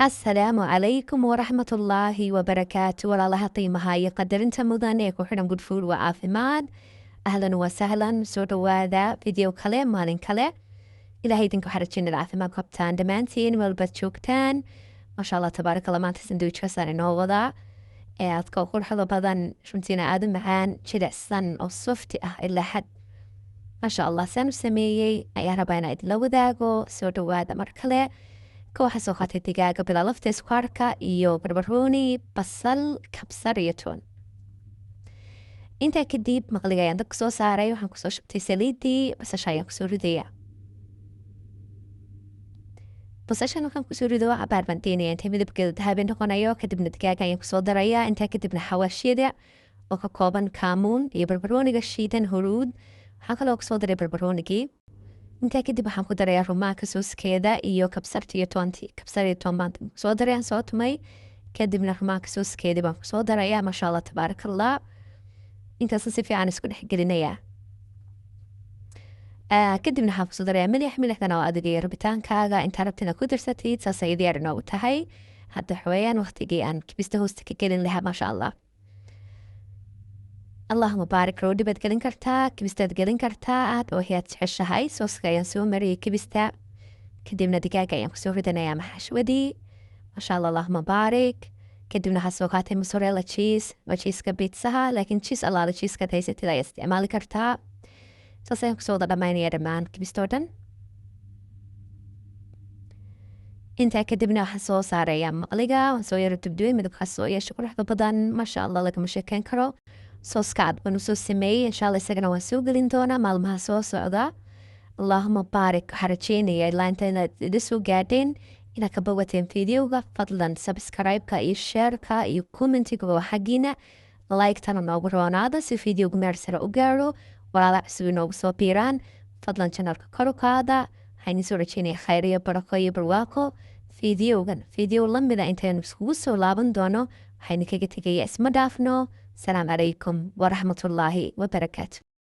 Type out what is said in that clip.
السلام عليكم ورحمة الله وبركاته walaalaha qiimaha iyo qadarinta mudan ee ku xidhan good food waa caafimaad ahlan wasahlan soo dhawaada video kale maalin kale ilaahay idinku xarajinad caafimaad qabtaan dhammaantiin meelbaad joogtaan maasha allah tabaaraka allah maanta sandwichkaasaan inoo wadaa ee aadka qurxada badan runtiina aad u macaan jilicsan oo softi ah ilaa xad maasha allah saan u sameeyey ayaa rabaa inaa idinla wadaago soo dhawaada mar kale waxaa soo qaatay digaaga bilaa lafta iskuarka iyo barbarooni basal kabsar iyo toon intaa kadib maqliga ayaan dabka soo saaray waxaan kusoo shubtay saliidii basasha ayaan kusoo ridaya basashan waxaan kusoo rido cabaar baan deynaya intay midabkeeda dahabi noqonayo kadibna digaaga ayaan kusoo daraya intaa kadibna xawaashiyada oo ka kooban kaamuun iyo barbarooniga shiidan huruud waxaan kaloo kusoo daray barbaroonigii intaa kadib waxaan ku darayaa rumaanka sooskeeda iyo kabsarta iyo toontii kabsar iyo toon baan kusoo darayaan soo tumay kadibna rumaanka sooskeedii baan kusoo darayaa maasha allah tabaaraka allah intaasna si fiican isku dhex gelinayaa kadibna waxaan kusoo darayaa milixdana oo adiga iyo rabitaankaaga intaa rabtina ku darsatid saasay diyaar inoogu tahay hadda xawayaan waqtigii aan kibista hoosta ka gelin lahaa maasha allah اللهم بارك رودي بتقلين كرتا كبستا تقلين كرتا عاد وهي تحشهاي صوص كاين سو مري كبستا كدبنا دقاقة يام كسوري دنا يام حشودي ما شاء الله اللهم بارك كدبنا هالسوقات موزاريلا تشيز وتشيز كبيتسها لكن تشيز الله تشيز كتايسة لا استعمال كرتا صوصين كسودا دماني يرمان كبستودن انت كدبنا حسو صار يام مقلقة وسو يرد تبدوين مدب حسو يشكر حبا بدن ما شاء الله لكم مشيكين كرو sooskaad baan usoo sameeyey insha alla isagana waan soo gelin doonaa maalmaha soo socda allahuma baarik waxaa rajeynaya ilaa inta inaad ida soo gaadheen inaad ka bawateen videoga fadlan subscribe-ka iyo shareka iyo commentiga waa xaggiina like-tana noogu roonaada si videoga meel sare u gaaro walaala cusub inoogu soo biiraan fadlan janalka kor u qaada waxaan soo rajeynaya khayr iyo barako iyo barwaaqo video lamida intaynu iskugu soo laaban doono waxaynu kaga tegaya isma dhaafno السلام عليكم ورحمة الله وبركاته